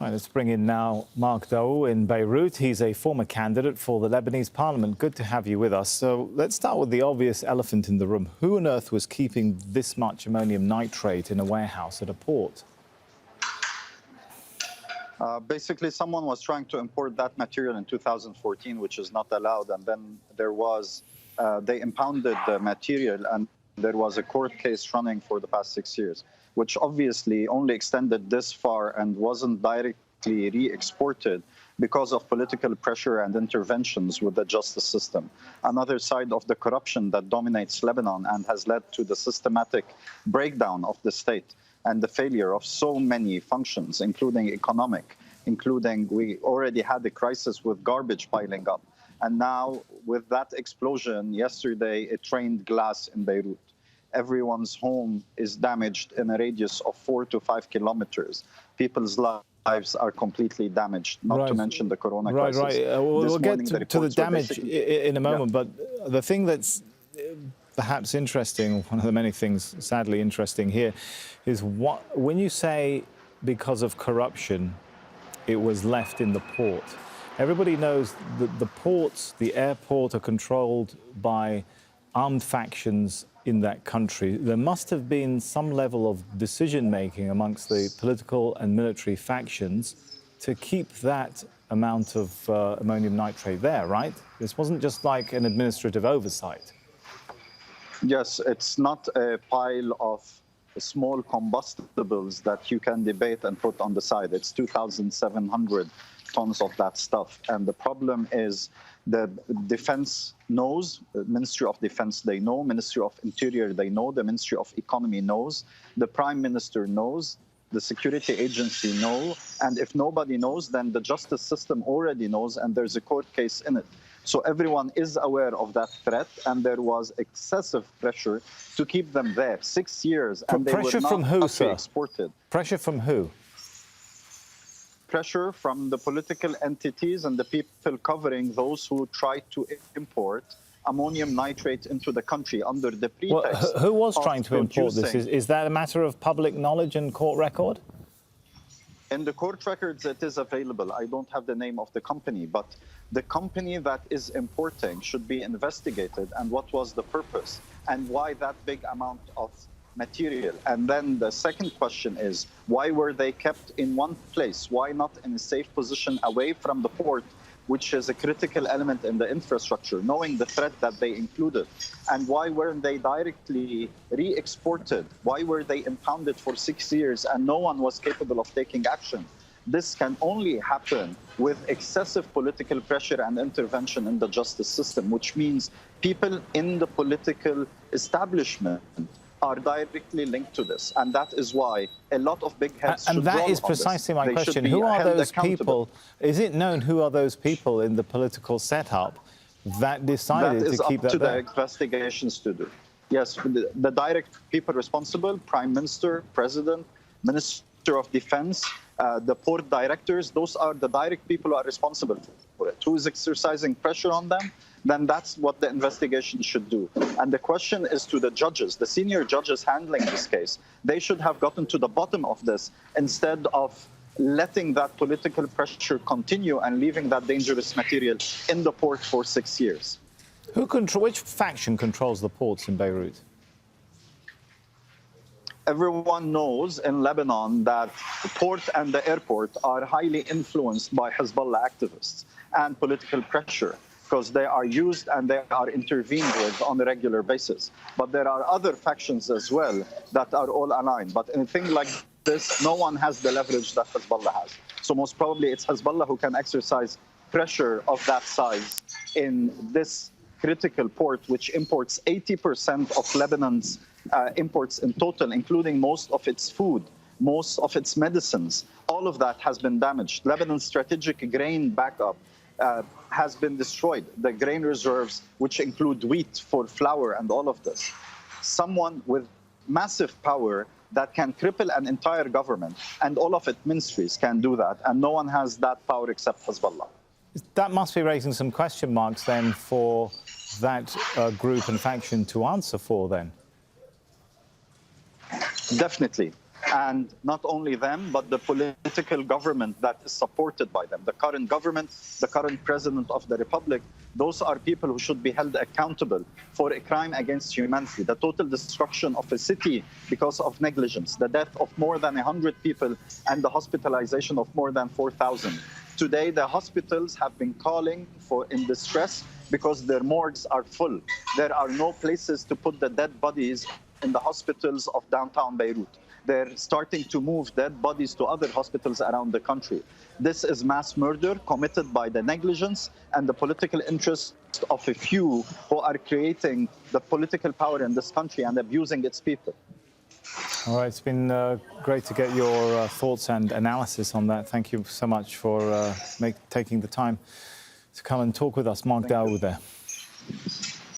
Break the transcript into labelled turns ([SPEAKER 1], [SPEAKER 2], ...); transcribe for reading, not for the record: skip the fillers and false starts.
[SPEAKER 1] All right, let's bring in now Mark Daou in Beirut. He's a former candidate for the Lebanese parliament. Good to have you with us. So let's start with the obvious elephant in the room. Who on earth was keeping this much ammonium nitrate in a warehouse at a port?
[SPEAKER 2] Basically, someone was trying to import that material in 2014, which is not allowed. And then there was, they impounded the material, and there was a court case running for the past 6 years, which obviously only extended this far and wasn't directly re-exported because of political pressure and interventions with the justice system. Another side of the corruption that dominates Lebanon and has led to the systematic breakdown of the state and the failure of so many functions, including economic, we already had a crisis with garbage piling up. And now with that explosion yesterday, it rained glass in Beirut. Everyone's home is damaged in a radius of 4 to 5 kilometers. People's lives are completely damaged, not to mention the corona crisis.
[SPEAKER 1] We'll get to the damage in a moment, but the thing that's perhaps interesting, one of the many things sadly interesting here, is when you say because of corruption it was left in the port. Everybody knows that the ports, the airport, are controlled by armed factions in that country. There must have been some level of decision-making amongst the political and military factions to keep that amount of ammonium nitrate there, right? This wasn't just like an administrative oversight.
[SPEAKER 2] Yes, it's not a pile of small combustibles that you can debate and put on the side. It's 2,700 tons of that stuff. And the problem is the defense knows, the Ministry of Defense, they know, Ministry of Interior, they know, the Ministry of Economy knows, the Prime Minister knows, the security agency knows, and if nobody knows, then the justice system already knows, and there's a court case in it. So everyone is aware of that threat, and there was excessive pressure to keep them there. 6 years, and they were not exported.
[SPEAKER 1] Pressure from who?
[SPEAKER 2] Pressure from the political entities and the people covering those who tried to import ammonium nitrate into the country under the pretext.
[SPEAKER 1] Who was trying to import this? Is that a matter of public knowledge and court record?
[SPEAKER 2] In the court records, it is available. I don't have the name of the company, but the company that is importing should be investigated, and what was the purpose and why that big amount of material. And then the second question is, why were they kept in one place? Why not in a safe position away from the port, which is a critical element in the infrastructure, knowing the threat that they included? And why weren't they directly re-exported? Why were they impounded for 6 years and no one was capable of taking action? This can only happen with excessive political pressure and intervention in the justice system, which means people in the political establishment are directly linked to this. And that is why a lot of big heads should roll on this.
[SPEAKER 1] And that is precisely my question. Who are those people? Is it known who are those people in the political setup that decided to keep that there?
[SPEAKER 2] That is up to the investigations to do. Yes, the direct people responsible, Prime Minister, President, Minister of Defense, the port directors, those are the direct people who are responsible for it. Who is exercising pressure on them? Then that's what the investigation should do. And the question is to the judges, the senior judges handling this case. They should have gotten to the bottom of this instead of letting that political pressure continue and leaving that dangerous material in the port for 6 years.
[SPEAKER 1] Which faction controls the ports in Beirut?
[SPEAKER 2] Everyone knows in Lebanon that the port and the airport are highly influenced by Hezbollah activists and political pressure, because they are used and they are intervened with on a regular basis. But there are other factions as well that are all aligned. But in a thing like this, no one has the leverage that Hezbollah has. So most probably it's Hezbollah who can exercise pressure of that size in this critical port, which imports 80% of Lebanon's imports in total, including most of its food, most of its medicines. All of that has been damaged. Lebanon's strategic grain backup has been destroyed. The grain reserves, which include wheat for flour and all of this. Someone with massive power that can cripple an entire government and all of its ministries can do that. And no one has that power except Hezbollah.
[SPEAKER 1] That must be raising some question marks then for that group and faction to answer for then.
[SPEAKER 2] Definitely. And not only them, but the political government that is supported by them. The current government, the current president of the republic, those are people who should be held accountable for a crime against humanity. The total destruction of a city because of negligence, the death of more than 100 people, and the hospitalization of more than 4,000. Today, the hospitals have been calling for in distress because their morgues are full. There are no places to put the dead bodies in the hospitals of downtown Beirut. They're starting to move dead bodies to other hospitals around the country. This is mass murder committed by the negligence and the political interest of a few who are creating the political power in this country and abusing its people.
[SPEAKER 1] All right, it's been great to get your thoughts and analysis on that. Thank you so much for taking the time to come and talk with us. Mark Daou there.